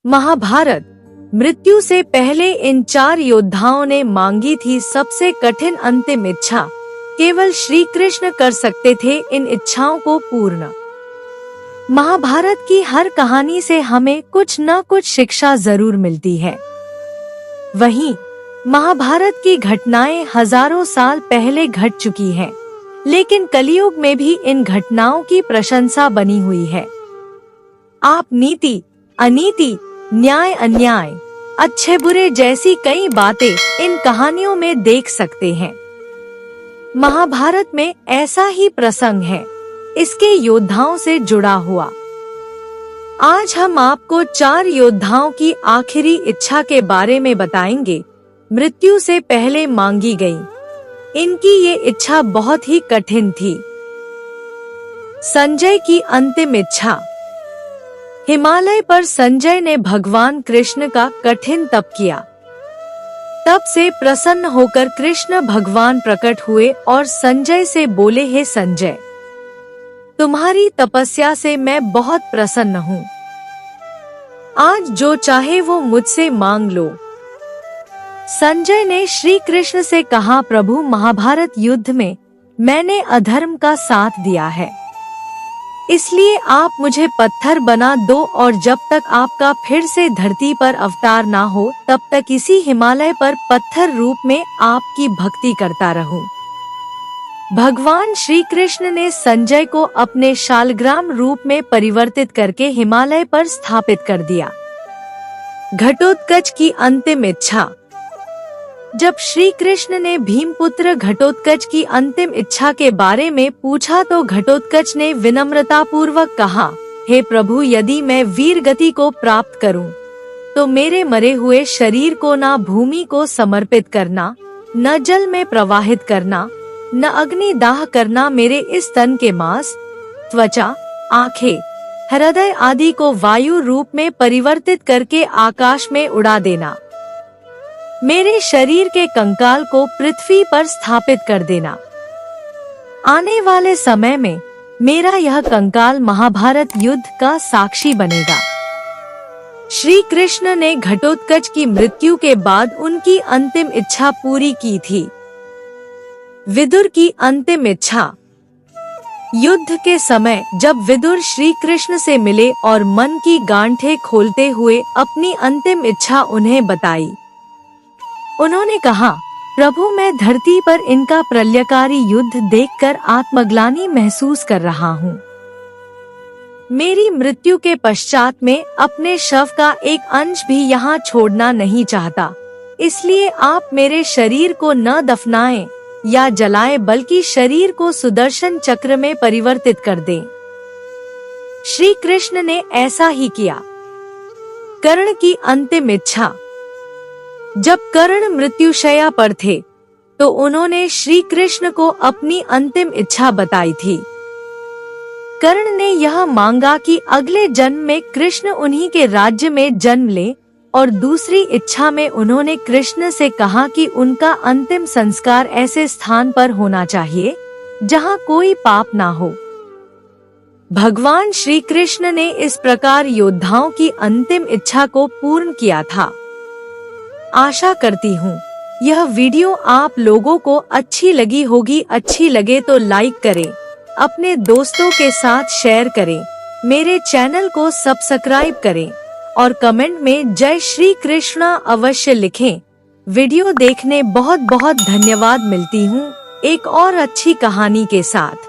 महाभारत। मृत्यु से पहले इन 4 योद्धाओं ने मांगी थी सबसे कठिन अंतिम इच्छा। केवल श्री कृष्ण कर सकते थे इन इच्छाओं को पूर्ण। महाभारत की हर कहानी से हमें कुछ न कुछ शिक्षा जरूर मिलती है। वहीं महाभारत की घटनाएं हजारों साल पहले घट चुकी हैं, लेकिन कलयुग में भी इन घटनाओं की प्रशंसा बनी हुई है। आप नीति, अनीति, न्याय, अन्याय, अच्छे बुरे जैसी कई बातें इन कहानियों में देख सकते हैं। महाभारत में ऐसा ही प्रसंग है, इसके योद्धाओं से जुड़ा हुआ। आज हम आपको 4 योद्धाओं की आखिरी इच्छा के बारे में बताएंगे, मृत्यु से पहले मांगी गई। इनकी ये इच्छा बहुत ही कठिन थी। संजय की अंतिम इच्छा। हिमालय पर संजय ने भगवान कृष्ण का कठिन तप किया। तप से प्रसन्न होकर कृष्ण भगवान प्रकट हुए और संजय से बोले, हे संजय, तुम्हारी तपस्या से मैं बहुत प्रसन्न हूँ। आज जो चाहे वो मुझसे मांग लो। संजय ने श्री कृष्ण से कहा, प्रभु, महाभारत युद्ध में मैंने अधर्म का साथ दिया है, इसलिए आप मुझे पत्थर बना दो और जब तक आपका फिर से धरती पर अवतार ना हो तब तक इसी हिमालय पर पत्थर रूप में आपकी भक्ति करता रहूं। भगवान श्री कृष्ण ने संजय को अपने शालग्राम रूप में परिवर्तित करके हिमालय पर स्थापित कर दिया। घटोत्कच की अंतिम इच्छा। जब श्री कृष्ण ने भीमपुत्र घटोत्कच की अंतिम इच्छा के बारे में पूछा तो घटोत्कच ने विनम्रता पूर्वक कहा, हे प्रभु, यदि मैं वीर गति को प्राप्त करूं, तो मेरे मरे हुए शरीर को न भूमि को समर्पित करना, न जल में प्रवाहित करना, न अग्नि दाह करना, मेरे इस तन के मांस, त्वचा, आंखें, हृदय आदि को वायु रूप में परिवर्तित करके आकाश में उड़ा देना, मेरे शरीर के कंकाल को पृथ्वी पर स्थापित कर देना। आने वाले समय में मेरा यह कंकाल महाभारत युद्ध का साक्षी बनेगा। श्री कृष्ण ने घटोत्कच की मृत्यु के बाद उनकी अंतिम इच्छा पूरी की थी। विदुर की अंतिम इच्छा। युद्ध के समय जब विदुर श्री कृष्ण से मिले और मन की गांठें खोलते हुए अपनी अंतिम इच्छा उन्हें बताई, उन्होंने कहा, प्रभु, मैं धरती पर इनका प्रलयकारी युद्ध देखकर आत्मग्लानि महसूस कर रहा हूँ। मेरी मृत्यु के पश्चात में अपने शव का एक अंश भी यहाँ छोड़ना नहीं चाहता, इसलिए आप मेरे शरीर को न दफनाएं या जलाएं, बल्कि शरीर को सुदर्शन चक्र में परिवर्तित कर दें। श्री कृष्ण ने ऐसा ही किया। कर्ण की अंतिम इच्छा। जब कर्ण मृत्युशैया पर थे तो उन्होंने श्री कृष्ण को अपनी अंतिम इच्छा बताई थी। कर्ण ने यह मांगा कि अगले जन्म में कृष्ण उन्हीं के राज्य में जन्म ले, और दूसरी इच्छा में उन्होंने कृष्ण से कहा कि उनका अंतिम संस्कार ऐसे स्थान पर होना चाहिए जहां कोई पाप ना हो। भगवान श्री कृष्ण ने इस प्रकार योद्धाओं की अंतिम इच्छा को पूर्ण किया था। आशा करती हूँ यह वीडियो आप लोगों को अच्छी लगी होगी। अच्छी लगे तो लाइक करें, अपने दोस्तों के साथ शेयर करें, मेरे चैनल को सब्सक्राइब करें और कमेंट में जय श्री कृष्णा अवश्य लिखें। वीडियो देखने बहुत बहुत धन्यवाद। मिलती हूँ एक और अच्छी कहानी के साथ।